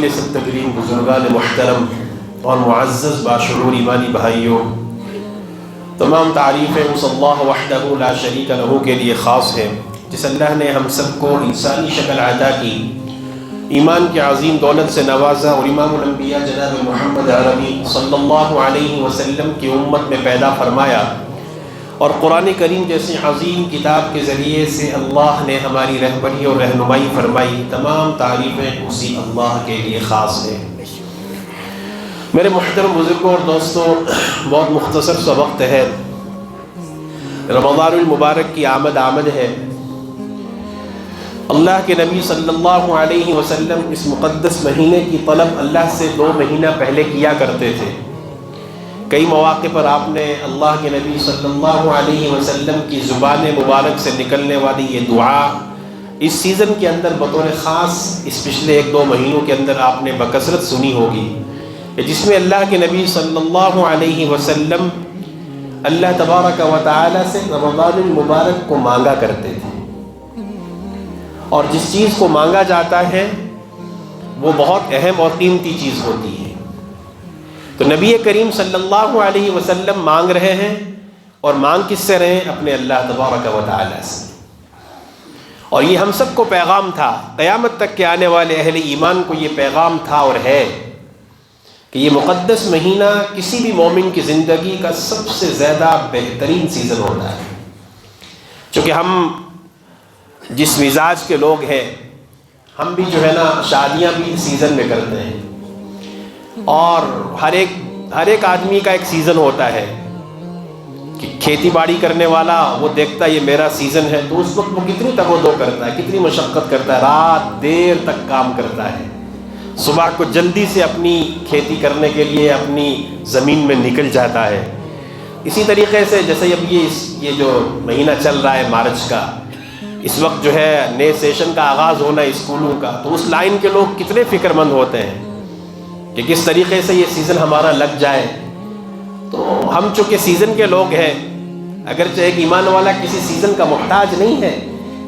قابل تکریم بزرگان محترم اور معزز باشعور ایمانی بھائیوں، تمام تعریفیں اس اللہ وحدہ لا شریک لہ کے لیے خاص ہیں جس اللہ نے ہم سب کو انسانی شکل عطا کی، ایمان کے عظیم دولت سے نوازا اور امام الانبیاء جناب محمد عربی صلی اللہ علیہ وسلم کی امت میں پیدا فرمایا، اور قرآن کریم جیسی عظیم کتاب کے ذریعے سے اللہ نے ہماری رہبری اور رہنمائی فرمائی۔ تمام تعریفیں اسی اللہ کے لیے خاص ہیں۔ میرے محترم بزرگوں اور دوستوں، بہت مختصر سا وقت ہے، رمضان المبارک کی آمد ہے۔ اللہ کے نبی صلی اللہ علیہ وسلم اس مقدس مہینے کی طلب اللہ سے 2 مہینہ پہلے کیا کرتے تھے۔ کئی مواقع پر آپ نے اللہ کے نبی صلی اللہ علیہ وسلم کی زبان مبارک سے نکلنے والی یہ دعا اس سیزن کے اندر بطور خاص اس پچھلے 1-2 مہینوں کے اندر آپ نے بکثرت سنی ہوگی، جس میں اللہ کے نبی صلی اللہ علیہ وسلم اللہ تبارک و تعالی سے رمضان المبارک کو مانگا کرتے تھے، اور جس چیز کو مانگا جاتا ہے وہ بہت اہم اور قیمتی چیز ہوتی ہے۔ تو نبی کریم صلی اللہ علیہ وسلم مانگ رہے ہیں، اور مانگ کس سے رہے ہیں؟ اپنے اللہ تبارک و تعالی سے۔ اور یہ ہم سب کو پیغام تھا، قیامت تک کے آنے والے اہل ایمان کو یہ پیغام تھا اور ہے کہ یہ مقدس مہینہ کسی بھی مومن کی زندگی کا سب سے زیادہ بہترین سیزن ہوتا ہے۔ چونکہ ہم جس مزاج کے لوگ ہیں، ہم بھی جو ہے نا شادیاں بھی سیزن میں کرتے ہیں، اور ہر ایک آدمی کا ایک سیزن ہوتا ہے کہ کھیتی باڑی کرنے والا وہ دیکھتا ہے یہ میرا سیزن ہے، تو اس وقت وہ کتنی تگ و دو کرتا ہے، کتنی مشقت کرتا ہے، رات دیر تک کام کرتا ہے، صبح کو جلدی سے اپنی کھیتی کرنے کے لیے اپنی زمین میں نکل جاتا ہے۔ اسی طریقے سے جیسے اب یہ جو مہینہ چل رہا ہے مارچ کا، اس وقت جو ہے نئے سیشن کا آغاز ہونا ہے اسکولوں کا، تو اس لائن کے لوگ کتنے فکر مند ہوتے ہیں کہ کس طریقے سے یہ سیزن ہمارا لگ جائے۔ تو ہم چونکہ سیزن کے لوگ ہیں، اگرچہ ایک ایمان والا کسی سیزن کا محتاج نہیں ہے،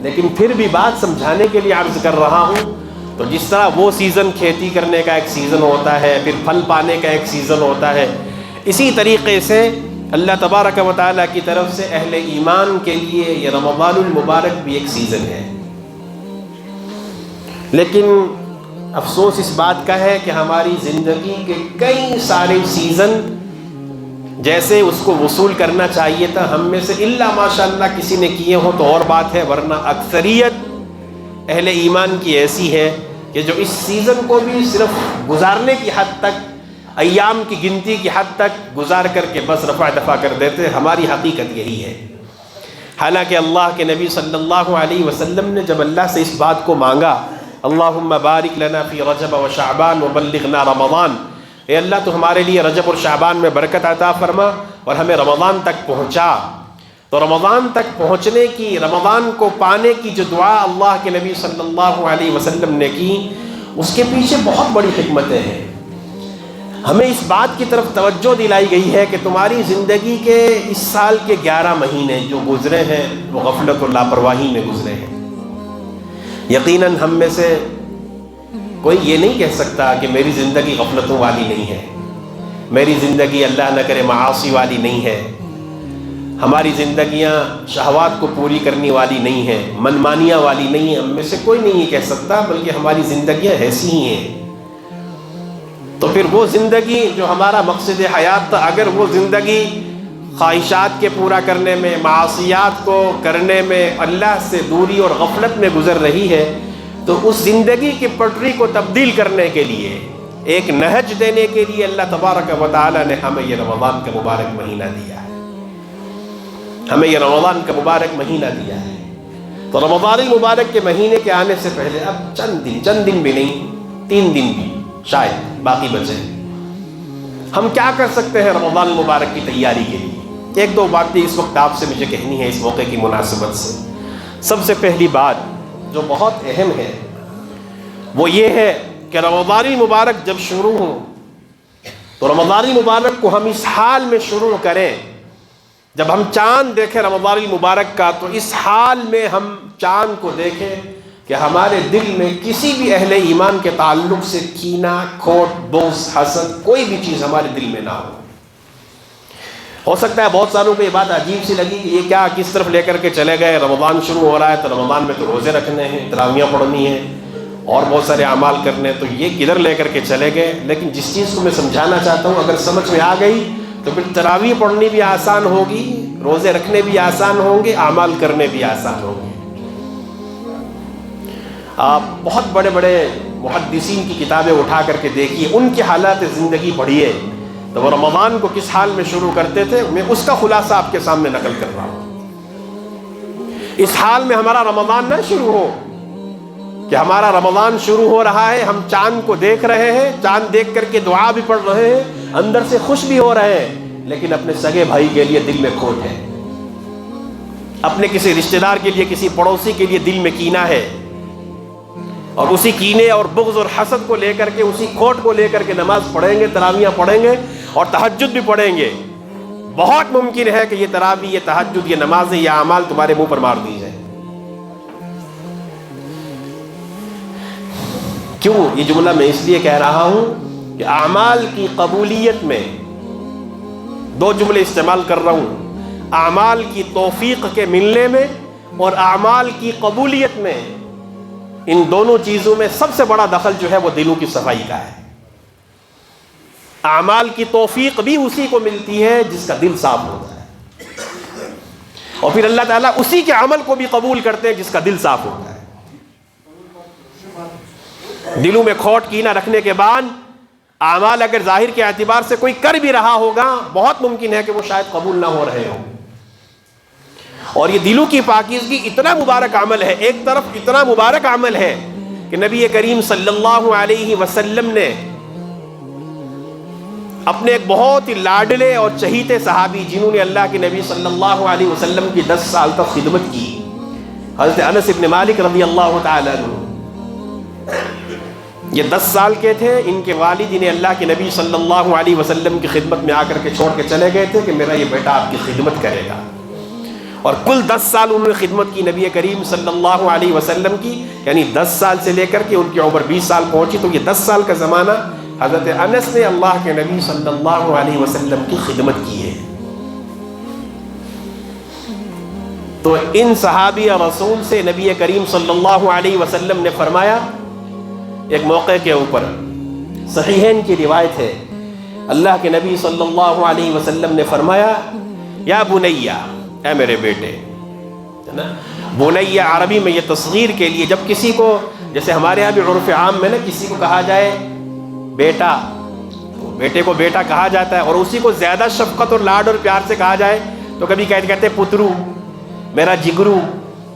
لیکن پھر بھی بات سمجھانے کے لیے عرض کر رہا ہوں۔ تو جس طرح وہ سیزن کھیتی کرنے کا ایک سیزن ہوتا ہے، پھر پھل پانے کا ایک سیزن ہوتا ہے، اسی طریقے سے اللہ تبارک و تعالیٰ کی طرف سے اہل ایمان کے لیے یہ رمضان المبارک بھی ایک سیزن ہے۔ لیکن افسوس اس بات کا ہے کہ ہماری زندگی کے کئی سارے سیزن جیسے اس کو وصول کرنا چاہیے تھا، ہم میں سے الا ماشاءاللہ کسی نے کیے ہوں تو اور بات ہے، ورنہ اکثریت اہل ایمان کی ایسی ہے کہ جو اس سیزن کو بھی صرف گزارنے کی حد تک، ایام کی گنتی کی حد تک گزار کر کے بس رفع دفع کر دیتے۔ ہماری حقیقت یہی ہے۔ حالانکہ اللہ کے نبی صلی اللہ علیہ وسلم نے جب اللہ سے اس بات کو مانگا، اللہم بارک لنا فی رجب و شعبان وبلغنا رمضان، اے اللہ تو ہمارے لیے رجب اور شعبان میں برکت عطا فرما اور ہمیں رمضان تک پہنچا، تو رمضان تک پہنچنے کی، رمضان کو پانے کی جو دعا اللہ کے نبی صلی اللہ علیہ وسلم نے کی، اس کے پیچھے بہت بڑی حکمتیں ہیں۔ ہمیں اس بات کی طرف توجہ دلائی گئی ہے کہ تمہاری زندگی کے اس سال کے 11 مہینے جو گزرے ہیں وہ غفلت اور لاپرواہی میں گزرے ہیں۔ یقیناً ہم میں سے کوئی یہ نہیں کہہ سکتا کہ میری زندگی غفلتوں والی نہیں ہے، میری زندگی اللہ نہ کرے معاصی والی نہیں ہے، ہماری زندگیاں شہوات کو پوری کرنے والی نہیں ہیں، منمانیاں والی نہیں ہیں۔ ہم میں سے کوئی نہیں یہ کہہ سکتا، بلکہ ہماری زندگیاں ایسی ہی ہیں۔ تو پھر وہ زندگی جو ہمارا مقصد حیات تھا، اگر وہ زندگی خواہشات کے پورا کرنے میں، معاصیات کو کرنے میں، اللہ سے دوری اور غفلت میں گزر رہی ہے، تو اس زندگی کی پٹری کو تبدیل کرنے کے لیے، ایک نہج دینے کے لیے اللہ تبارک و تعالی نے ہمیں یہ رمضان کا مبارک مہینہ دیا ہے، ہمیں یہ رمضان کا مبارک مہینہ دیا ہے۔ تو رمضان المبارک کے مہینے کے آنے سے پہلے اب چند دن بھی نہیں، 3 دن بھی شاید باقی بچے، ہم کیا کر سکتے ہیں رمضان المبارک کی تیاری کے لیے؟ 1-2 باتیں اس وقت آپ سے مجھے کہنی ہے اس موقع کی مناسبت سے۔ سب سے پہلی بات جو بہت اہم ہے وہ یہ ہے کہ رمضان المبارک جب شروع ہو تو رمضان المبارک کو ہم اس حال میں شروع کریں، جب ہم چاند دیکھیں رمضان المبارک کا تو اس حال میں ہم چاند کو دیکھیں کہ ہمارے دل میں کسی بھی اہل ایمان کے تعلق سے کینہ، کھوٹ، بغض، حسد، کوئی بھی چیز ہمارے دل میں نہ ہو سکتا ہے بہت ساروں کو یہ بات عجیب سی لگی کہ یہ کیا کس طرف لے کر کے چلے گئے، رمضان شروع ہو رہا ہے تو رمضان میں تو روزے رکھنے ہیں، تراویحیں پڑھنی ہیں اور بہت سارے اعمال کرنے ہیں، تو یہ کدھر لے کر کے چلے گئے۔ لیکن جس چیز کو میں سمجھانا چاہتا ہوں اگر سمجھ میں آ گئی تو پھر تراویح پڑھنی بھی آسان ہوگی، روزے رکھنے بھی آسان ہوں گے، اعمال کرنے بھی آسان ہوں گے۔ آپ بہت بڑے بڑے محدثین کی کتابیں اٹھا کر کے دیکھیے، ان کی حالات زندگی پڑھیے تو وہ رمضان کو کس حال میں شروع کرتے تھے، میں اس کا خلاصہ آپ کے سامنے نقل کر رہا ہوں۔ اس حال میں ہمارا رمضان نہ شروع ہو کہ ہمارا رمضان شروع ہو رہا ہے، ہم چاند کو دیکھ رہے ہیں، چاند دیکھ کر کے دعا بھی پڑھ رہے ہیں، اندر سے خوش بھی ہو رہے ہیں، لیکن اپنے سگے بھائی کے لیے دل میں کھوٹ ہے، اپنے کسی رشتہ دار کے لیے، کسی پڑوسی کے لیے دل میں کینہ ہے، اور اسی کینے اور بغض اور حسد کو لے کر کے، اسی کھوٹ کو لے کر کے نماز پڑھیں گے، تراویحیں پڑھیں گے اور تہجد بھی پڑھیں گے۔ بہت ممکن ہے کہ یہ تراویح، یہ تہجد، یہ نمازیں، یہ اعمال تمہارے منہ پر مار دی جائیں۔ کیوں یہ جملہ میں اس لیے کہہ رہا ہوں کہ اعمال کی قبولیت میں دو جملے استعمال کر رہا ہوں، اعمال کی توفیق کے ملنے میں اور اعمال کی قبولیت میں، ان دونوں چیزوں میں سب سے بڑا دخل جو ہے وہ دلوں کی صفائی کا ہے۔ اعمال کی توفیق بھی اسی کو ملتی ہے جس کا دل صاف ہوتا ہے، اور پھر اللہ تعالیٰ اسی کے عمل کو بھی قبول کرتے ہیں جس کا دل صاف ہوتا ہے۔ دلوں میں کھوٹ کینہ رکھنے کے بعد اعمال اگر ظاہر کے اعتبار سے کوئی کر بھی رہا ہوگا، بہت ممکن ہے کہ وہ شاید قبول نہ ہو رہے ہوں۔ اور یہ دلوں کی پاکیزگی اتنا مبارک عمل ہے، ایک طرف اتنا مبارک عمل ہے کہ نبی کریم صلی اللہ علیہ وسلم نے اپنے ایک بہت ہی لاڈلے اور چہیتے صحابی، جنہوں نے اللہ کے نبی صلی اللہ علیہ وسلم کی 10 سال تک خدمت کی، حضرت انس بن مالک رضی اللہ تعالیٰ عنہ، یہ 10 سال کے تھے۔ ان کے والد انہیں اللہ کے نبی صلی اللہ علیہ وسلم کی خدمت میں آ کر کے چھوڑ کے چلے گئے تھے کہ میرا یہ بیٹا آپ کی خدمت کرے گا، اور کل 10 سال انہوں نے خدمت کی نبی کریم صلی اللہ علیہ وسلم کی، یعنی 10 سال سے لے کر کے ان کی عمر 20 سال پہنچی، تو یہ 10 سال کا زمانہ حضرت انس نے اللہ کے نبی صلی اللہ علیہ وسلم کی خدمت کی ہے۔ تو ان صحابی رسول سے نبی کریم صلی اللہ علیہ وسلم نے فرمایا، ایک موقع کے اوپر صحیحین کی روایت ہے، اللہ کے نبی صلی اللہ علیہ وسلم نے فرمایا، یا بنیا، اے میرے بیٹے، بنیا عربی میں یہ تصغیر کے لیے، جب کسی کو، جیسے ہمارے یہاں بھی عرف عام میں نا کسی کو کہا جائے بیٹا، بیٹے کو بیٹا کہا جاتا ہے، اور اسی کو زیادہ شفقت اور لاڈ اور پیار سے کہا جائے تو کبھی کہتے پترو، میرا جگرو۔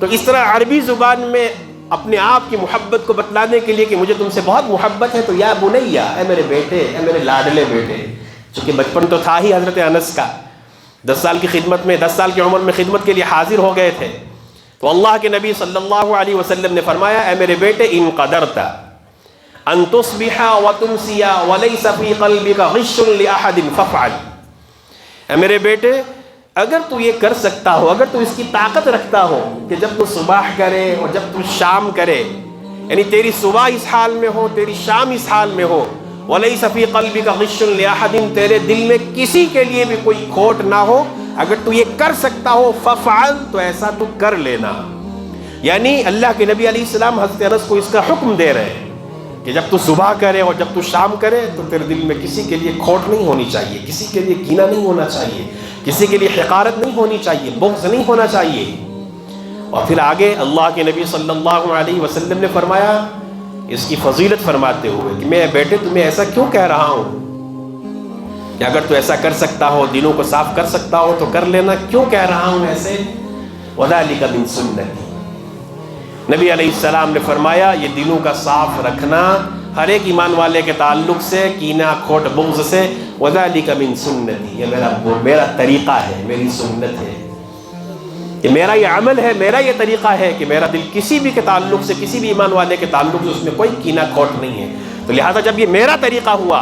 تو اس طرح عربی زبان میں اپنے آپ کی محبت کو بتلانے کے لیے کہ مجھے تم سے بہت محبت ہے، تو یا بنیا، اے میرے بیٹے، اے میرے لاڈلے بیٹے، چونکہ بچپن تو تھا ہی حضرت انس کا، 10 سال کی خدمت میں، 10 سال کی عمر میں خدمت کے لیے حاضر ہو گئے تھے، تو اللہ کے نبی صلی اللہ علیہ وسلم نے فرمایا، اے میرے بیٹے، ان قدرت ان تصبح وتمسی وليس في قلبك غش لاحد فافعل، اے میرے بیٹے، اگر تو یہ کر سکتا ہو، اگر تو اس کی طاقت رکھتا ہو کہ جب تو صبح کرے اور جب تو شام کرے، یعنی تیری صبح اس حال میں ہو، تیری شام اس حال میں ہو، وَلَيْسَ فِي قَلْبِكَ غِشٌّ لِأَحَدٍ، تیرے دل میں کسی کے لیے بھی کوئی کھوٹ نہ ہو، اگر تو یہ کر سکتا ہو، فَفْعَلْ، تو ایسا تو کر لینا۔ یعنی اللہ کے نبی علیہ السلام حضرت انس کو اس کا حکم دے رہے ہیں کہ جب تو صبح کرے اور جب تو شام کرے تو تیرے دل میں کسی کے لیے کھوٹ نہیں ہونی چاہیے، کسی کے لیے کینہ نہیں ہونا چاہیے، کسی کے لیے حقارت نہیں ہونی چاہیے، بغض نہیں ہونا چاہیے۔ اور پھر آگے اللہ کے نبی صلی اللہ علیہ وسلم نے فرمایا، اس کی فضیلت فرماتے ہوئے کہ میں بیٹے تمہیں ایسا کیوں کہہ رہا ہوں کہ اگر تو ایسا کر سکتا ہو، دلوں کو صاف کر سکتا ہو تو کر لینا، کیوں کہہ رہا ہوں ایسے؟ وَذَلِكَ مِن سُنَّتِي، نبی علیہ السلام نے فرمایا، یہ دلوں کا صاف رکھنا ہر ایک ایمان والے کے تعلق سے، کینہ کھوٹ بغض سے، وَذَلِكَ مِن سُنَّتِي، یہ میرا طریقہ ہے، میری سنت ہے، کہ میرا یہ عمل ہے، میرا یہ طریقہ ہے کہ میرا دل کسی بھی کے تعلق سے، کسی بھی ایمان والے کے تعلق سے اس میں کوئی کینہ کھوٹ نہیں ہے، تو لہذا جب یہ میرا طریقہ ہوا،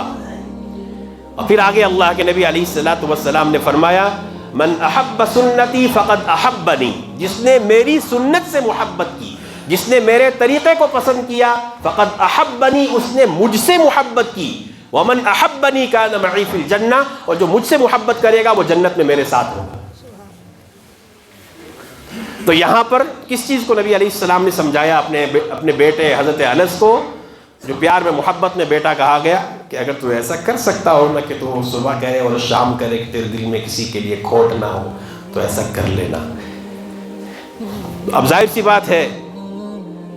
اور پھر آگے اللہ کے نبی علیہ السلام نے فرمایا، من احب سنتی فقد احبنی، جس نے میری سنت سے محبت کی، جس نے میرے طریقے کو پسند کیا فقد احبنی، اس نے مجھ سے محبت کی، ومن احبنی کان معی فی الجنہ، اور جو مجھ سے محبت کرے گا وہ جنت میں میرے ساتھ ہوگا۔ تو یہاں پر کس چیز کو نبی علیہ السلام نے سمجھایا اپنے بیٹے حضرت انس کو، جو پیار میں محبت میں بیٹا کہا گیا، کہ اگر تو ایسا کر سکتا ہو نا کہ تو صبح کرے اور شام کرے کہ تیرے دل میں کسی کے لیے کھوٹ نہ ہو، تو ایسا کر لینا۔ اب ظاہر سی بات ہے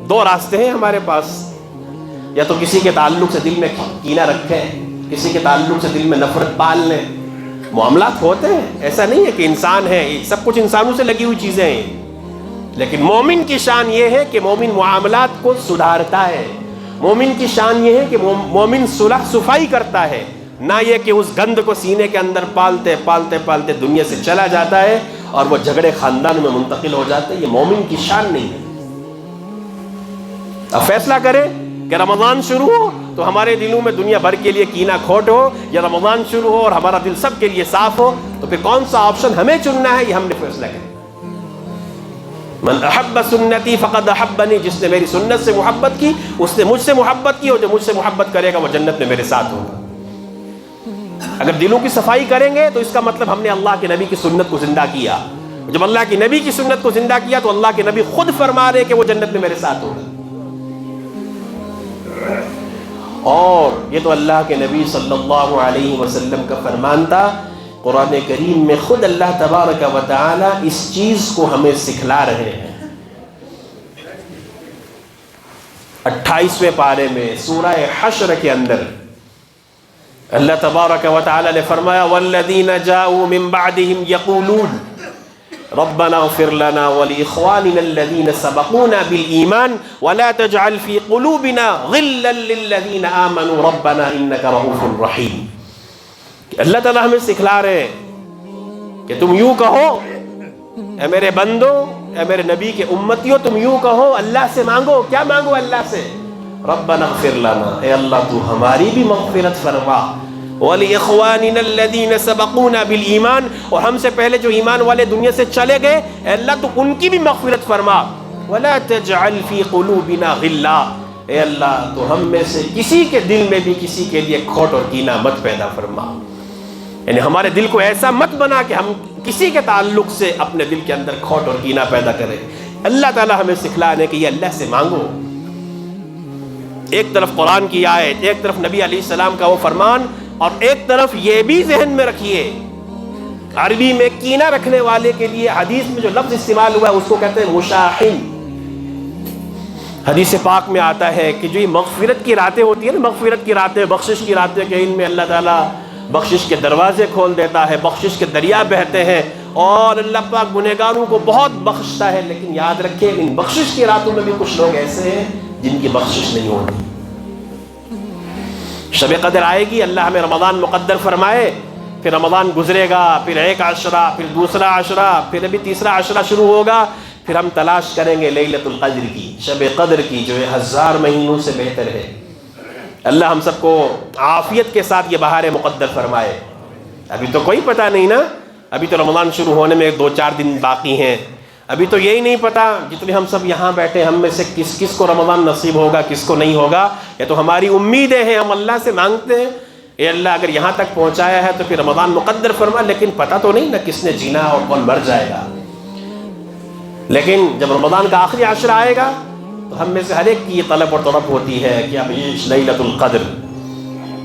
دو راستے ہیں ہمارے پاس، یا تو کسی کے تعلق سے دل میں کینہ رکھیں، کسی کے تعلق سے دل میں نفرت پال لیں۔ معاملات ہوتے ہیں، ایسا نہیں ہے کہ انسان ہے، سب کچھ انسانوں سے لگی ہوئی چیزیں ہیں، لیکن مومن کی شان یہ ہے کہ مومن معاملات کو سدھارتا ہے، مومن کی شان یہ ہے کہ مومن صلح صفائی کرتا ہے، نہ یہ کہ اس گند کو سینے کے اندر پالتے پالتے پالتے دنیا سے چلا جاتا ہے اور وہ جھگڑے خاندان میں منتقل ہو جاتے ہیں۔ یہ مومن کی شان نہیں ہے۔ اب فیصلہ کرے کہ رمضان شروع ہو تو ہمارے دلوں میں دنیا بھر کے لیے کینہ کھوٹ ہو، یا رمضان شروع ہو اور ہمارا دل سب کے لیے صاف ہو، تو پھر کون سا آپشن ہمیں چننا ہے یہ ہم نے فیصلہ کریں۔ من احب سنتی فقد احبنی، جس نے میری سنت سے محبت کی اس نے مجھ سے محبت کی، اور جو مجھ سے محبت کرے گا وہ جنت میں میرے ساتھ ہوگا۔ اگر دلوں کی صفائی کریں گے تو اس کا مطلب ہم نے اللہ کے نبی کی سنت کو زندہ کیا۔ جب اللہ کے نبی کی سنت کو زندہ کیا تو اللہ کے نبی خود فرما رہے کہ وہ جنت میں میرے ساتھ ہوگا۔ اور یہ تو اللہ کے نبی صلی اللہ علیہ وسلم کا فرمان تھا، قرآن کریم میں خود اللہ تبارک و تعالی اس چیز کو ہمیں سکھلا رہے ہیں۔ 28ویں پارے میں سورہ حشر کے اندر اللہ تبارک و تعالی نے فرمایا والذین جاؤوا من بعدهم یقولون ربنا اغفر لنا ولإخواننا الذين سبقونا بالإيمان ولا تجعل في قلوبنا غلا للذين آمنوا ربنا إنك رؤوف رحيم۔ اللہ تعالیٰ ہمیں سکھلا رہے ہیں کہ تم یوں کہو، اے میرے بندو، اے میرے نبی کے امتیوں، تم یوں کہو، اللہ سے مانگو۔ کیا مانگو اللہ سے؟ ربنا اغفر لنا، اے اللہ تو ہماری بھی مغفرت فرما، وَلِإِخْوَانِنَا الَّذِينَ سَبَقُونَا بِالْإِيمَانِ، اور ہم سے پہلے جو ایمان والے دنیا سے چلے گئے، اے اللہ تو ان کی بھی مغفرت فرما، وَلَا تَجْعَلْ فِي قُلُوبِنَا غِلًّا، اے اللہ تو ہم میں سے کسی کے دل میں بھی کسی کے لیے کھوٹ اور کینہ مت پیدا فرما۔ یعنی ہمارے دل کو ایسا مت بنا کہ ہم کسی کے تعلق سے اپنے دل کے اندر کھوٹ اور کینہ پیدا کریں۔ اللہ تعالیٰ ہمیں سکھلانے کہ یہ اللہ سے مانگو۔ ایک طرف قرآن کی آیت، ایک طرف نبی علیہ السلام کا وہ فرمان، اور ایک طرف یہ بھی ذہن میں رکھیے، عربی میں کینہ رکھنے والے کے لیے حدیث میں جو لفظ استعمال ہوا ہے اس کو کہتے ہیں مشاحن۔ حدیث پاک میں آتا ہے کہ جو یہ مغفرت کی راتیں ہوتی ہیں نا، مغفرت کی راتیں، بخشش کی راتیں، کہ ان میں اللہ تعالیٰ بخشش کے دروازے کھول دیتا ہے، بخشش کے دریا بہتے ہیں، اور اللہ پاک گنہگاروں کو بہت بخشتا ہے۔ لیکن یاد رکھیں ان بخشش کی راتوں میں بھی کچھ لوگ ایسے ہیں جن کی بخشش نہیں ہوتی۔ شب قدر آئے گی، اللہ ہمیں رمضان مقدر فرمائے، پھر رمضان گزرے گا، پھر ایک عشرہ، پھر دوسرا عشرہ، پھر ابھی تیسرا عشرہ شروع ہوگا، پھر ہم تلاش کریں گے لیلۃ القدر کی، شب قدر کی، جو 1000 مہینوں سے بہتر ہے۔ اللہ ہم سب کو عافیت کے ساتھ یہ بہار مقدر فرمائے۔ ابھی تو کوئی پتہ نہیں نا، ابھی تو رمضان شروع ہونے میں 2-4 دن باقی ہیں، ابھی تو یہی نہیں پتا جتنے ہم سب یہاں بیٹھے ہم میں سے کس کو رمضان نصیب ہوگا، کس کو نہیں ہوگا۔ یہ تو ہماری امیدیں ہیں، ہم اللہ سے مانگتے ہیں اے اللہ اگر یہاں تک پہنچایا ہے تو پھر رمضان مقدر فرما، لیکن پتہ تو نہیں نا کس نے جینا اور کون مر جائے گا۔ لیکن جب رمضان کا آخری عشرہ آئے گا تو ہم میں سے ہر ایک کی یہ طلب اور طلب ہوتی ہے کہ اب یہ لیلۃ القدر،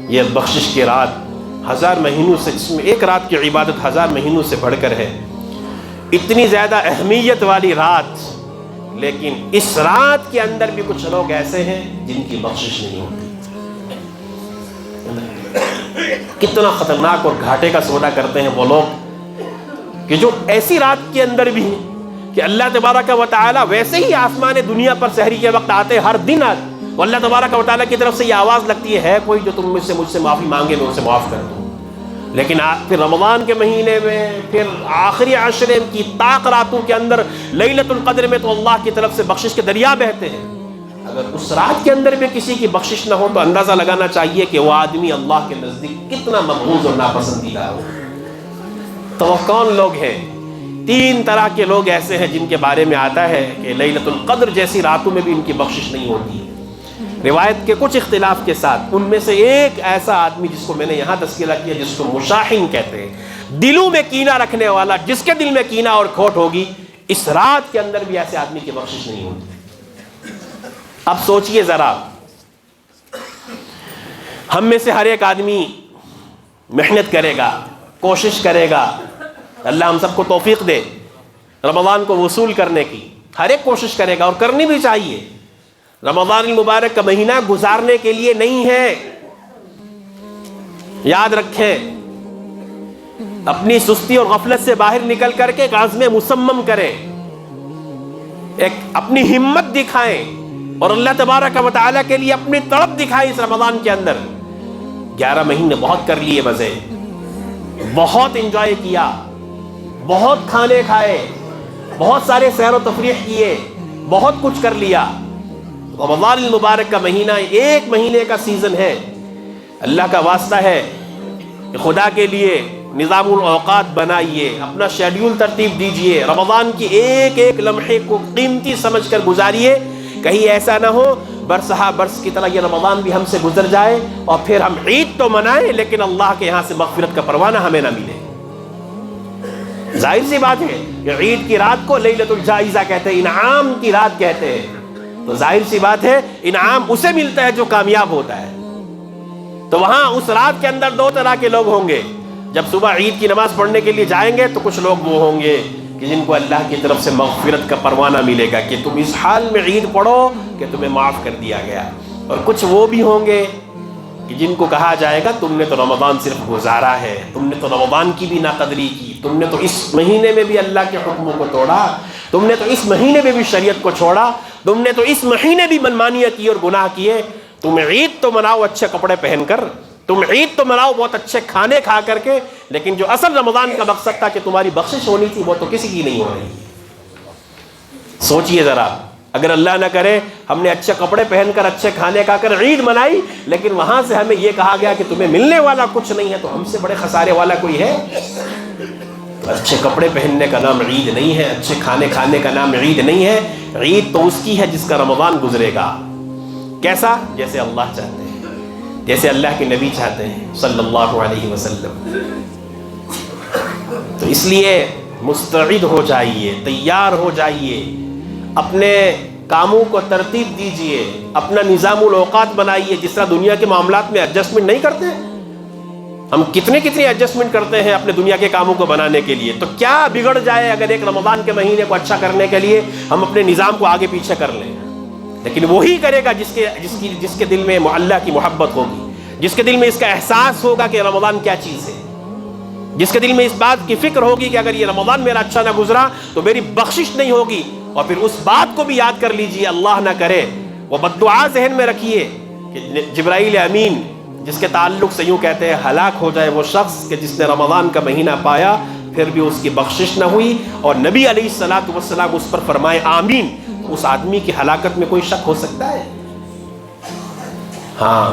یہ بخشش کی رات 1000 مہینوں سے، جس میں ایک رات کی عبادت 1000 مہینوں سے بڑھ کر ہے، اتنی زیادہ اہمیت والی رات، لیکن اس رات کے اندر بھی کچھ لوگ ایسے ہیں جن کی بخشش نہیں ہوتی۔ کتنا خطرناک اور گھاٹے کا سودا کرتے ہیں وہ لوگ کہ جو ایسی رات کے اندر بھی کہ اللہ تبارک و تعالیٰ ویسے ہی آسمان دنیا پر سحری کے وقت آتے، ہر دن آتے، اور اللہ تبارک و تعالیٰ کی طرف سے یہ آواز لگتی ہے کوئی جو تم مجھ سے معافی مانگے میں اسے معاف کر دوں۔ لیکن پھر رمضان کے مہینے میں، پھر آخری عشرے کی طاق راتوں کے اندر، لیلۃ القدر میں تو اللہ کی طرف سے بخشش کے دریا بہتے ہیں۔ اگر اس رات کے اندر بھی کسی کی بخشش نہ ہو تو اندازہ لگانا چاہیے کہ وہ آدمی اللہ کے نزدیک کتنا مبغوض اور ناپسندیدہ ہو۔ تو وہ کون لوگ ہیں 3 طرح کے لوگ ایسے ہیں جن کے بارے میں آتا ہے کہ لیلۃ القدر جیسی راتوں میں بھی ان کی بخشش نہیں ہوتی ہے، روایت کے کچھ اختلاف کے ساتھ۔ ان میں سے ایک ایسا آدمی جس کو میں نے یہاں تذکرہ کیا، جس کو مشاحن کہتے ہیں، دلوں میں کینہ رکھنے والا، جس کے دل میں کینہ اور کھوٹ ہوگی، اس رات کے اندر بھی ایسے آدمی کی بخشش نہیں ہوتی۔ اب سوچئے ذرا، ہم میں سے ہر ایک آدمی محنت کرے گا، کوشش کرے گا، اللہ ہم سب کو توفیق دے رمضان کو وصول کرنے کی، ہر ایک کوشش کرے گا اور کرنی بھی چاہیے۔ رمضان المبارک کا مہینہ گزارنے کے لیے نہیں ہے، یاد رکھیں، اپنی سستی اور غفلت سے باہر نکل کر کے ایک عزم مصمم کریں، ایک اپنی ہمت دکھائیں اور اللہ تبارک و تعالیٰ کے لیے اپنی طلب دکھائیں۔ اس رمضان کے اندر 11 مہینے بہت کر لیے مزے، بہت انجوائے کیا، بہت کھانے کھائے، بہت سارے سیر و تفریح کیے، بہت کچھ کر لیا۔ رمضان المبارک کا مہینہ 1 مہینے کا سیزن ہے، اللہ کا واسطہ ہے کہ خدا کے لیے نظام الاوقات بنائیے، اپنا شیڈیول ترتیب دیجئے، رمضان کی ایک ایک لمحے کو قیمتی سمجھ کر گزاریے۔ کہیں ایسا نہ ہو برسہا برس کی طرح یہ رمضان بھی ہم سے گزر جائے اور پھر ہم عید تو منائیں لیکن اللہ کے یہاں سے مغفرت کا پروانہ ہمیں نہ ملے۔ ظاہر سی بات ہے کہ عید کی رات کو لیلۃ الجائزہ کہتے ہیں، انعام کی رات کہتے ہیں، تو ظاہر سی بات ہے انعام اسے ملتا ہے جو کامیاب ہوتا ہے۔ تو وہاں اس رات کے اندر 2 طرح کے لوگ ہوں گے۔ جب صبح عید کی نماز پڑھنے کے لیے جائیں گے تو کچھ لوگ وہ ہوں گے کہ جن کو اللہ کی طرف سے مغفرت کا پروانہ ملے گا کہ تم اس حال میں عید پڑھو کہ تمہیں معاف کر دیا گیا، اور کچھ وہ بھی ہوں گے کہ جن کو کہا جائے گا تم نے تو رمضان صرف گزارا ہے، تم نے تو رمضان کی بھی ناقدری کی، تم نے تو اس مہینے میں بھی اللہ کے حکموں کو توڑا، تم نے تو اس مہینے میں بھی شریعت کو چھوڑا، تم نے تو اس مہینے بھی منمانیاں کی اور گناہ کیے۔ تم عید تو مناؤ اچھے کپڑے پہن کر، تم عید تو مناؤ بہت اچھے کھانے کھا کر کے، لیکن جو اصل رمضان کا مقصد تھا کہ تمہاری بخشش ہونی تھی وہ تو کسی کی نہیں ہو رہی۔ سوچئے ذرا، اگر اللہ نہ کرے ہم نے اچھے کپڑے پہن کر اچھے کھانے کھا کر عید منائی، لیکن وہاں سے ہمیں یہ کہا گیا کہ تمہیں ملنے والا کچھ نہیں ہے، تو ہم سے بڑے خسارے والا کوئی ہے؟ اچھے کپڑے پہننے کا نام عید نہیں ہے، اچھے کھانے کھانے کا نام عید نہیں ہے۔ عید تو اس کی ہے جس کا رمضان گزرے گا۔ کیسا؟ جیسے اللہ چاہتے ہیں، جیسے اللہ کے نبی چاہتے ہیں صلی اللہ علیہ وسلم۔ تو اس لیے مستعد ہو جائیے، تیار ہو جائیے، اپنے کاموں کو ترتیب دیجئے، اپنا نظام الاوقات بنائیے۔ جس طرح دنیا کے معاملات میں ایڈجسٹمنٹ نہیں کرتے، ہم کتنی ایڈجسٹمنٹ کرتے ہیں اپنے دنیا کے کاموں کو بنانے کے لیے، تو کیا بگڑ جائے اگر ایک رمضان کے مہینے کو اچھا کرنے کے لیے ہم اپنے نظام کو آگے پیچھے کر لیں؟ لیکن وہی کرے گا جس کے دل میں اللہ کی محبت ہوگی، جس کے دل میں اس کا احساس ہوگا کہ رمضان کیا چیز ہے، جس کے دل میں اس بات کی فکر ہوگی کہ اگر یہ رمضان میرا اچھا نہ گزرا تو میری بخشش نہیں ہوگی۔ اور پھر اس بات کو بھی یاد کر لیجئے، اللہ نہ کرے وہ بددعا ذہن میں رکھیے کہ جبرائیل امین جس کے تعلق سے یوں کہتے ہیں ہلاک ہو جائے وہ شخص کہ جس نے رمضان کا مہینہ پایا پھر بھی اس کی بخشش نہ ہوئی، اور نبی علیہ الصلوۃ والسلام اس پر فرمائے آمین، اس آدمی کی ہلاکت میں کوئی شک ہو سکتا ہے؟ ہاں،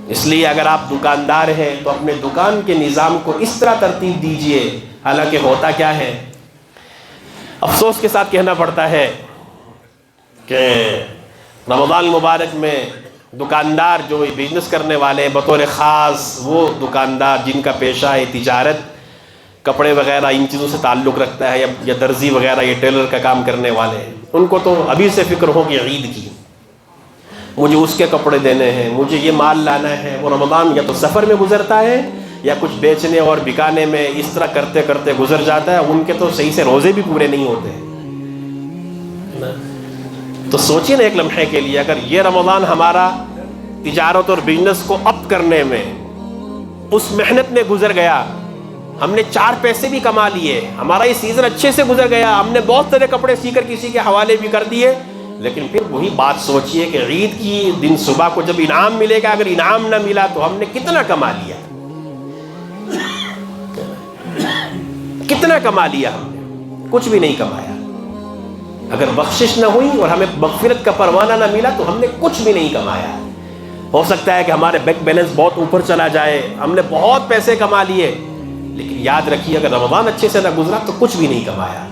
اس لیے اگر آپ دکاندار ہیں تو اپنے دکان کے نظام کو اس طرح ترتیب دیجئے۔ حالانکہ ہوتا کیا ہے، افسوس کے ساتھ کہنا پڑتا ہے کہ رمضان المبارک میں دکاندار جو بزنس کرنے والے ہیں، بطور خاص وہ دکاندار جن کا پیشہ ہے تجارت، کپڑے وغیرہ ان چیزوں سے تعلق رکھتا ہے، یا درزی وغیرہ یہ ٹیلر کا کام کرنے والے ہیں، ان کو تو ابھی سے فکر ہوگی عید کی، مجھے اس کے کپڑے دینے ہیں، مجھے یہ مال لانا ہے۔ وہ رمضان یا تو سفر میں گزرتا ہے یا کچھ بیچنے اور بکانے میں اس طرح کرتے کرتے گزر جاتا ہے، ان کے تو صحیح سے روزے بھی پورے نہیں ہوتے۔ تو سوچیں نا ایک لمحے کے لیے، اگر یہ رمضان ہمارا تجارت اور بزنس کو اپ کرنے میں، اس محنت میں گزر گیا، ہم نے 4 پیسے بھی کما لیے، ہمارا یہ سیزن اچھے سے گزر گیا، ہم نے بہت سارے کپڑے سی کر کسی کے حوالے بھی کر دیے، لیکن پھر وہی بات سوچئے کہ عید کی دن صبح کو جب انعام ملے گا، اگر انعام نہ ملا تو ہم نے کتنا کما لیا، کتنا کما لیا ہم نے؟ کچھ بھی نہیں کمایا۔ اگر بخشش نہ ہوئی اور ہمیں مغفرت کا پروانہ نہ ملا تو ہم نے کچھ بھی نہیں کمایا۔ ہو سکتا ہے کہ ہمارے بینک بیلنس بہت اوپر چلا جائے، ہم نے بہت پیسے کما لیے، لیکن یاد رکھیے اگر رمضان اچھے سے نہ گزرا تو کچھ بھی نہیں کمایا،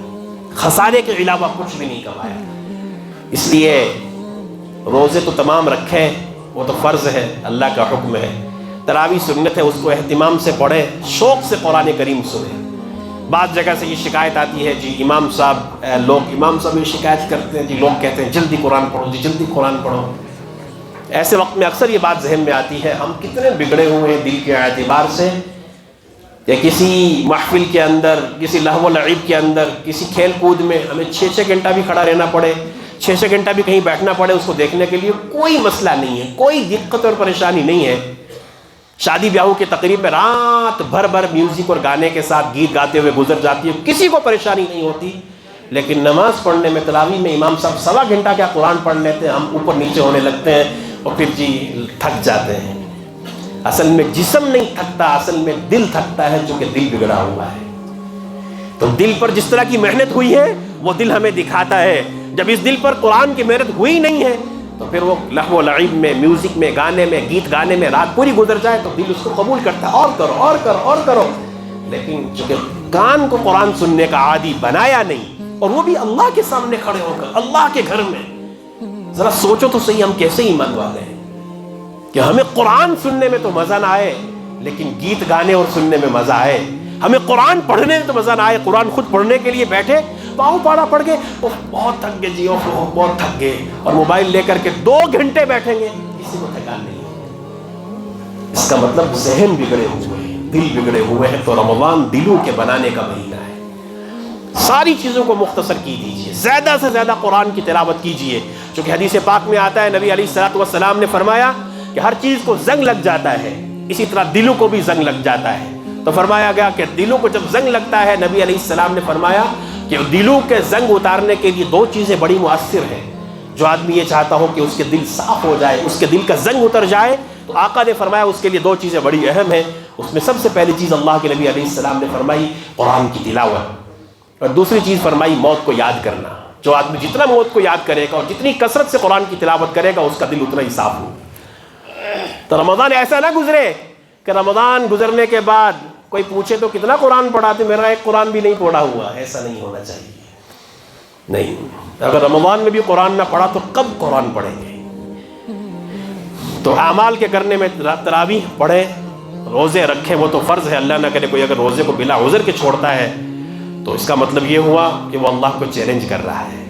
خسارے کے علاوہ کچھ بھی نہیں کمایا۔ اس لیے روزے تو تمام رکھیں، وہ تو فرض ہے، اللہ کا حکم ہے۔ تراویح سنت ہے، اس کو اہتمام سے پڑھیں، شوق سے قرآن کریم سنیں۔ بعض جگہ سے یہ شکایت آتی ہے جی امام صاحب یہ شکایت کرتے ہیں جی، لوگ کہتے ہیں جلدی قرآن پڑھو جی، جلدی قرآن پڑھو۔ ایسے وقت میں اکثر یہ بات ذہن میں آتی ہے، ہم کتنے بگڑے ہوئے ہیں دل کے اعتبار سے کہ کسی محفل کے اندر، کسی لہو و لعب کے اندر، کسی کھیل کود میں ہمیں 6 گھنٹہ بھی کھڑا رہنا پڑے، 6 گھنٹہ بھی کہیں بیٹھنا پڑے اس کو دیکھنے کے لیے، کوئی مسئلہ نہیں ہے، کوئی دقت اور پریشانی نہیں ہے۔ شادی بیاہوں کی تقریب میں رات بھر میوزک اور گانے کے ساتھ گیت گاتے ہوئے گزر جاتی ہے، کسی کو پریشانی نہیں ہوتی، لیکن نماز پڑھنے میں تراویح میں امام صاحب 1.25 گھنٹہ کیا قرآن پڑھ لیتے ہیں، ہم اوپر نیچے ہونے لگتے ہیں اور پھر جی تھک جاتے ہیں۔ اصل میں جسم نہیں تھکتا، اصل میں دل تھکتا ہے، چونکہ دل بگڑا ہوا ہے۔ تو دل پر جس طرح کی محنت ہوئی ہے وہ دل ہمیں دکھاتا ہے، جب اس دل پر قرآن کی محنت ہوئی نہیں ہے تو پھر وہ لہو و لعب میں، میوزک میں، گانے میں، گیت گانے میں رات پوری گزر جائے تو دل اس کو قبول کرتا ہے، اور کرو اور کرو اور کرو۔ لیکن چونکہ کان کو قرآن سننے کا عادی بنایا نہیں، اور وہ بھی اللہ کے سامنے کھڑے ہو کر، اللہ کے گھر میں، ذرا سوچو تو صحیح ہم کیسے ایمان والے ہیں کہ ہمیں قرآن سننے میں تو مزہ نہ آئے لیکن گیت گانے اور سننے میں مزہ آئے، ہمیں قرآن پڑھنے میں تو مزہ نہ آئے، قرآن خود پڑھنے کے لیے بیٹھے، پاؤں پاڑا پڑھ گئے، بہت تھک گئے جی، بہت تھک گئے، اور موبائل لے کر کے 2 گھنٹے بیٹھیں گے، کسی کو تھکان نہیں ہے۔ اس کا مطلب ذہن بگڑے ہوئے ہیں، دل بگڑے ہوئے ہیں۔ تو رمضان دلوں کے بنانے کا مہینہ ہے، ساری چیزوں کو مختصر کی دیجئے، زیادہ سے زیادہ قرآن کی تلاوت کیجئے، چونکہ حدیث پاک میں آتا ہے نبی علیہ الصلوۃ والسلام نے فرمایا کہ ہر چیز کو زنگ لگ جاتا ہے، اسی طرح دلوں کو بھی زنگ لگ جاتا ہے۔ تو فرمایا گیا کہ دلوں کو جب زنگ لگتا ہے، نبی علیہ السلام نے فرمایا کہ دلوں کے زنگ اتارنے کے لیے 2 چیزیں بڑی مؤثر ہیں۔ جو آدمی یہ چاہتا ہو کہ اس کے دل صاف ہو جائے، اس کے دل کا زنگ اتر جائے، تو آقا نے فرمایا اس کے لیے 2 چیزیں بڑی اہم ہیں۔ اس میں سب سے پہلی چیز اللہ کے نبی علیہ السلام نے فرمائی قرآن کی تلاوت، اور دوسری چیز فرمائی موت کو یاد کرنا۔ جو آدمی جتنا موت کو یاد کرے گا اور جتنی کثرت سے قرآن کی تلاوت کرے گا، اس کا دل اتنا ہی صاف ہو۔ تو رمضان ایسا نہ گزرے کہ رمضان گزرنے کے بعد کوئی پوچھے تو کتنا قرآن پڑھا، تو میرا ایک قرآن بھی نہیں پڑھا ہوا۔ ایسا نہیں ہونا چاہیے، نہیں۔ اگر رمضان میں بھی قرآن نہ پڑھا تو کب قرآن پڑھیں گے؟ تو اعمال کے کرنے میں تراویح پڑھیں، روزے رکھیں، وہ تو فرض ہے۔ اللہ نہ کرے کوئی اگر روزے کو بلا عذر کے چھوڑتا ہے تو اس کا مطلب یہ ہوا کہ وہ اللہ کو چیلنج کر رہا ہے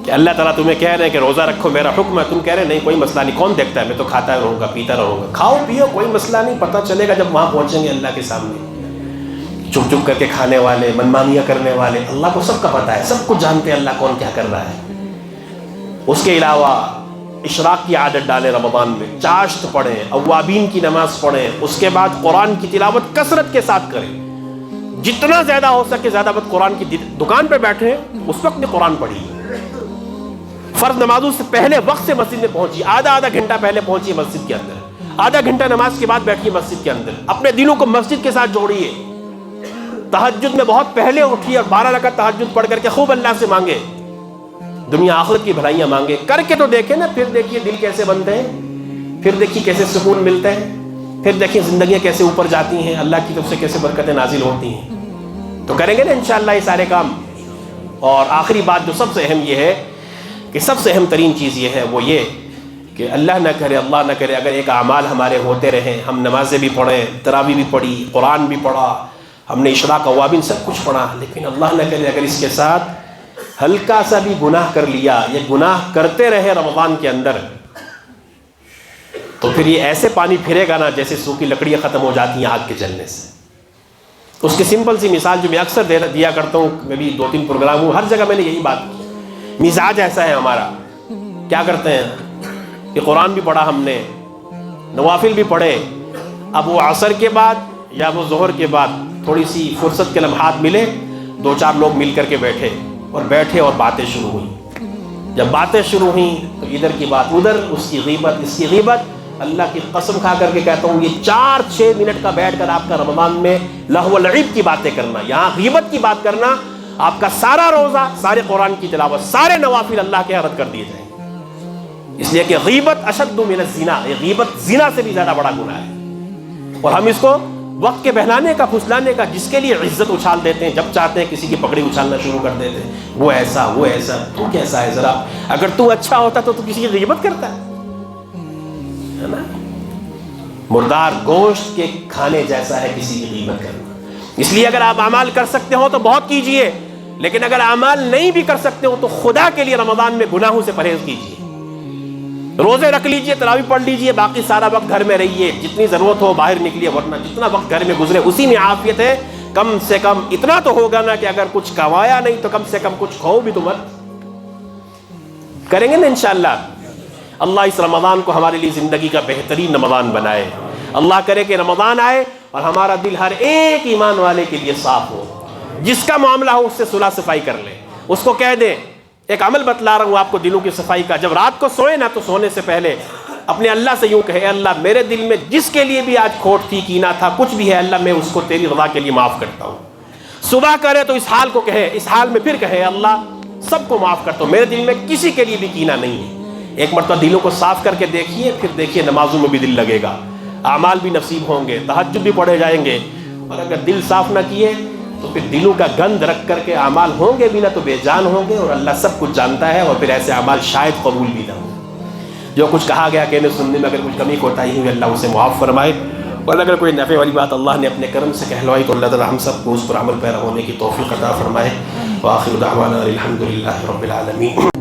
کہ اللہ تعالیٰ تمہیں کہہ رہے ہیں کہ روزہ رکھو، میرا حکم ہے، تم کہہ رہے ہیں نہیں کوئی مسئلہ نہیں، کون دیکھتا ہے، میں تو کھاتا رہوں گا پیتا رہوں گا۔ کھاؤ پیو، کوئی مسئلہ نہیں، پتہ چلے گا جب وہاں پہنچیں گے اللہ کے سامنے۔ چپ چپ کر کے کھانے والے، منمانیاں کرنے والے، اللہ کو سب کا پتہ ہے، سب کچھ جانتے ہیں اللہ کون کیا کر رہا ہے۔ اس کے علاوہ اشراق کی عادت ڈالیں، رمضان میں چاشت پڑھیں، اوابین کی نماز پڑھیں، اس کے بعد قرآن کی تلاوت کثرت کے ساتھ کریں، جتنا زیادہ ہو سکے زیادہ وقت قرآن کی دکان پہ بیٹھیں، اس وقت میں قرآن پڑھیے۔ فرض نمازوں سے پہلے وقت سے مسجد میں پہنچیے، آدھا گھنٹہ پہلے پہنچیے مسجد کے اندر، آدھا گھنٹہ نماز کے بعد بیٹھیے مسجد کے اندر، اپنے دلوں کو مسجد کے ساتھ جوڑیے۔ تہجد میں بہت پہلے اٹھیے اور 12 رکعت تہجد پڑھ کر کے خوب اللہ سے مانگے، دنیا آخرت کی بھلائیاں مانگے، کر کے تو دیکھیں نا، پھر دیکھیے دل کیسے بنتے ہیں، پھر دیکھیے کیسے سکون ملتے ہیں، پھر دیکھیے زندگیاں کیسے اوپر جاتی ہیں، اللہ کی طرف سے کیسے برکتیں نازل ہوتی ہیں۔ تو کریں گے نا انشاءاللہ یہ سارے کام۔ اور آخری بات جو سب سے اہم یہ ہے کہ سب سے اہم ترین چیز یہ ہے، وہ یہ کہ اللہ نہ کرے اگر ایک اعمال ہمارے ہوتے رہیں، ہم نمازیں بھی پڑھیں، تراویح بھی پڑھی، قرآن بھی پڑھا، ہم نے اشراق اوابین سب کچھ پڑھا، لیکن اللہ نہ کرے اگر اس کے ساتھ ہلکا سا بھی گناہ کر لیا، یہ گناہ کرتے رہے رمضان کے اندر، تو پھر یہ ایسے پانی پھرے گا نا جیسے سوکھی لکڑیاں ختم ہو جاتی ہیں آگ کے جلنے سے۔ اس کی سمپل سی مثال جو میں اکثر دیا کرتا ہوں، میں بھی 2-3 پروگرام ہوں، ہر جگہ میں نے یہی بات کی۔ مزاج ایسا ہے ہمارا، کیا کرتے ہیں کہ قرآن بھی پڑھا ہم نے، نوافل بھی پڑھے، اب وہ عصر کے بعد یا وہ ظہر کے بعد تھوڑی سی فرصت کے لمحات ملے، 2-4 لوگ مل کر کے بیٹھے اور باتیں شروع ہوئیں۔ جب باتیں شروع ہوئیں تو ادھر کی بات ادھر، اس کی غیبت اس کی غیبت۔ اللہ کی قسم کھا کر کے کہتا ہوں، یہ 4-6 منٹ کا بیٹھ کر آپ کا رمضان میں لہو و لعب کی باتیں کرنا، یہاں غیبت کی بات کرنا، آپ کا سارا روزہ، سارے قرآن کی تلاوت، سارے نوافل اللہ کے رد کر دیے جائیں گے۔ اس لیے کہ غیبت اشد من الزنا، یہ غیبت زنا سے بھی زیادہ بڑا گناہ ہے، اور ہم اس کو وقت کے بہلانے کا پھسلانے کا، جس کے لیے عزت اچھال دیتے ہیں، جب چاہتے ہیں کسی کی پگڑی اچھالنا شروع کر دیتے ہیں، وہ ایسا وہ ایسا، تو کیسا ہے ذرا؟ اگر تو اچھا ہوتا تو کسی کی غیبت کرتا ہے نا؟ مردار گوشت کے کھانے جیسا ہے کسی کی غیبت کرنا۔ اس لیے اگر آپ اعمال کر سکتے ہو تو بہت کیجئے، لیکن اگر اعمال نہیں بھی کر سکتے ہو تو خدا کے لیے رمضان میں گناہوں سے پرہیز کیجئے، روزے رکھ لیجئے، تراویح پڑھ لیجئے، باقی سارا وقت گھر میں رہیے، جتنی ضرورت ہو باہر نکلیے، ورنہ جتنا وقت گھر میں گزرے اسی میں عافیت ہے۔ کم سے کم اتنا تو ہوگا نا کہ اگر کچھ کمایا نہیں تو کم سے کم کچھ کھاؤ بھی تو مت۔ کریں گے نا انشاءاللہ۔ اللہ اس رمضان کو ہمارے لیے زندگی کا بہترین رمضان بنائے۔ اللہ کرے کہ رمضان آئے اور ہمارا دل ہر ایک ایمان والے کے لیے صاف ہو، جس کا معاملہ ہو اس سے صلح صفائی کر لے، اس کو کہہ دیں۔ ایک عمل بتلا رہا ہوں آپ کو دلوں کی صفائی کا، جب رات کو سوئے نا تو سونے سے پہلے اپنے اللہ سے یوں کہے، اللہ میرے دل میں جس کے لیے بھی آج کھوٹ تھی، کینہ تھا، کچھ بھی ہے، اللہ میں اس کو تیری رضا کے لیے معاف کرتا ہوں۔ صبح کرے تو اس حال کو کہے، اس حال میں پھر کہے، اللہ سب کو معاف کرتا ہوں، میرے دل میں کسی کے لیے بھی کینہ نہیں ہے۔ ایک مرتبہ دلوں کو صاف کر کے دیکھیے، پھر دیکھیے نمازوں میں بھی دل لگے گا، اعمال بھی نصیب ہوں گے، تہجد بھی پڑھے جائیں گے۔ اور اگر دل صاف نہ کیے تو پھر دلوں کا گند رکھ کر کے اعمال ہوں گے بھی نہ تو بے جان ہوں گے، اور اللہ سب کچھ جانتا ہے، اور پھر ایسے اعمال شاید قبول بھی نہ ہوں۔ جو کچھ کہا گیا کہنے سننے میں اگر کچھ کمی کوتاہی ہوئی اللہ اسے معاف فرمائے، اور اگر کوئی نفع والی بات اللہ نے اپنے کرم سے کہلوائی تو اللہ تعالی ہم سب کو اس پر عمل پیرا ہونے کی توفیق عطا فرمائے۔ وآخر دعوانا الحمدللہ رب العالمین۔